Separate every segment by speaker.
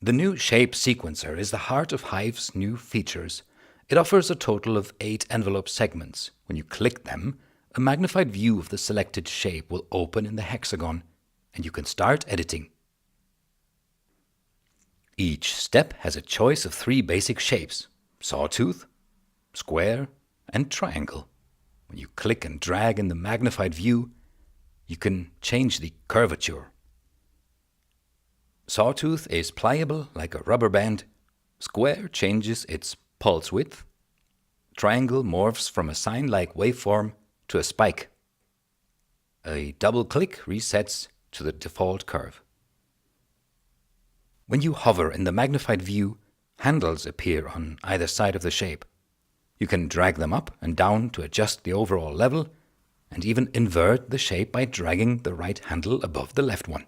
Speaker 1: The new Shape Sequencer is the heart of Hive's new features. It offers a total of 8 envelope segments. When you click them, a magnified view of the selected shape will open in the hexagon, and you can start editing. Each step has a choice of 3 basic shapes: sawtooth, square, and triangle. When you click and drag in the magnified view, you can change the curvature. Sawtooth is pliable like a rubber band. Square changes its pulse width. Triangle morphs from a sine-like waveform to a spike. A double click resets to the default curve. When you hover in the magnified view, handles appear on either side of the shape. You can drag them up and down to adjust the overall level, and even invert the shape by dragging the right handle above the left one.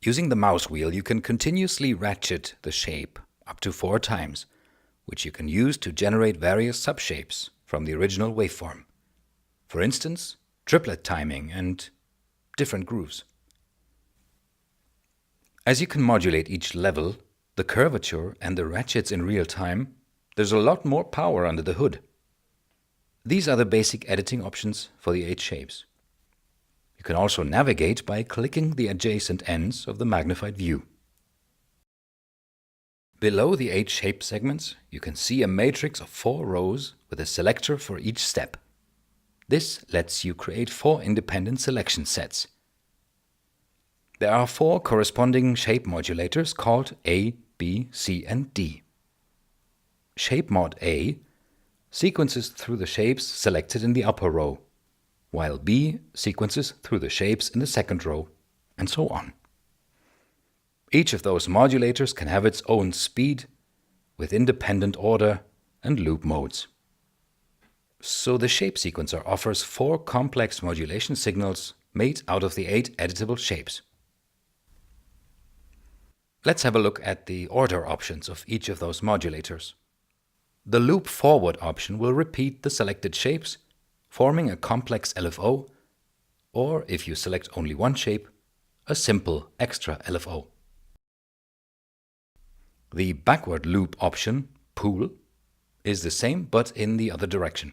Speaker 1: Using the mouse wheel, you can continuously ratchet the shape up to 4 times, which you can use to generate various subshapes from the original waveform. For instance, triplet timing and different grooves. As you can modulate each level, the curvature and the ratchets in real time, there's a lot more power under the hood. These are the basic editing options for the 8 shapes. You can also navigate by clicking the adjacent ends of the magnified view. Below the 8 shape segments, you can see a matrix of 4 rows with a selector for each step. This lets you create 4 independent selection sets. There are 4 corresponding shape modulators called A, B, C, and D. Shape mod A sequences through the shapes selected in the upper row, while B sequences through the shapes in the second row, and so on. Each of those modulators can have its own speed, with independent order and loop modes. So the Shape Sequencer offers 4 complex modulation signals made out of the 8 editable shapes. Let's have a look at the order options of each of those modulators. The loop forward option will repeat the selected shapes, forming a complex LFO, or if you select only one shape, a simple extra LFO. The backward loop option, pool, is the same but in the other direction.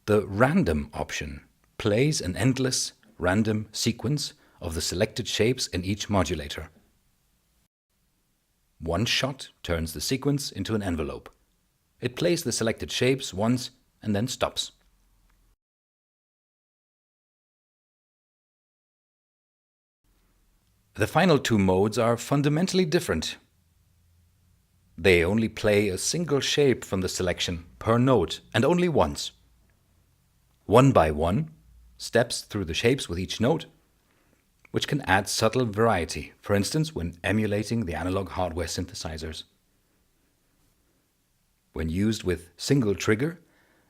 Speaker 1: The random option plays an endless, random sequence of the selected shapes in each modulator. One shot turns the sequence into an envelope. It plays the selected shapes once and then stops. The final 2 modes are fundamentally different. They only play a single shape from the selection per note and only once. One by one, steps through the shapes with each note, which can add subtle variety, for instance when emulating the analog hardware synthesizers. When used with single trigger,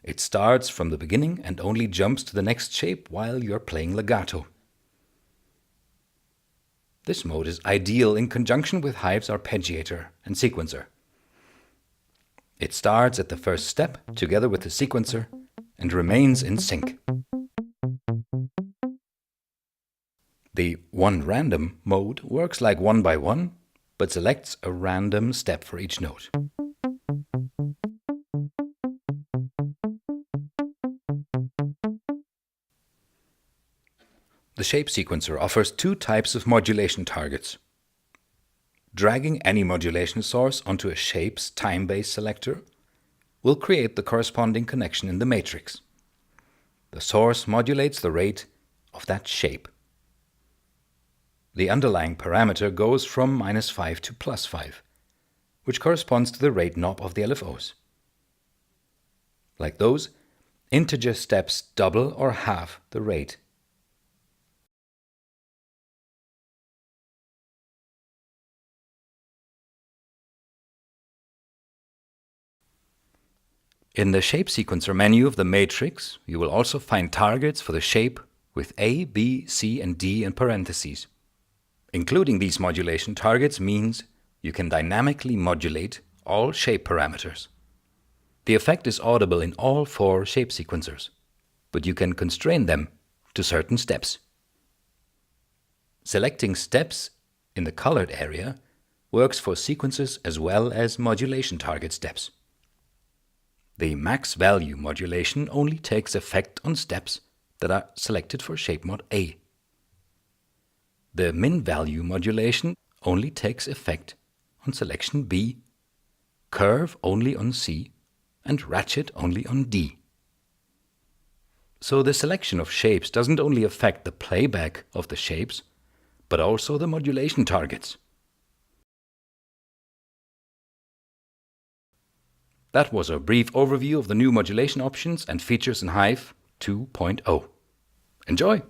Speaker 1: it starts from the beginning and only jumps to the next shape while you're playing legato. This mode is ideal in conjunction with Hive's arpeggiator and sequencer. It starts at the first step together with the sequencer and remains in sync. The one random mode works like one by one, but selects a random step for each note. The Shape Sequencer offers 2 types of modulation targets. Dragging any modulation source onto a shape's time-based selector will create the corresponding connection in the matrix. The source modulates the rate of that shape. The underlying parameter goes from -5 to +5, which corresponds to the rate knob of the LFOs. Like those, integer steps double or halve the rate. In the Shape Sequencer menu of the matrix, you will also find targets for the shape with A, B, C, and D in parentheses. Including these modulation targets means you can dynamically modulate all shape parameters. The effect is audible in all 4 shape sequencers, but you can constrain them to certain steps. Selecting steps in the colored area works for sequences as well as modulation target steps. The max value modulation only takes effect on steps that are selected for shape mod A. The min value modulation only takes effect on selection B, curve only on C, and ratchet only on D. So the selection of shapes doesn't only affect the playback of the shapes, but also the modulation targets. That was a brief overview of the new modulation options and features in Hive 2.0. Enjoy!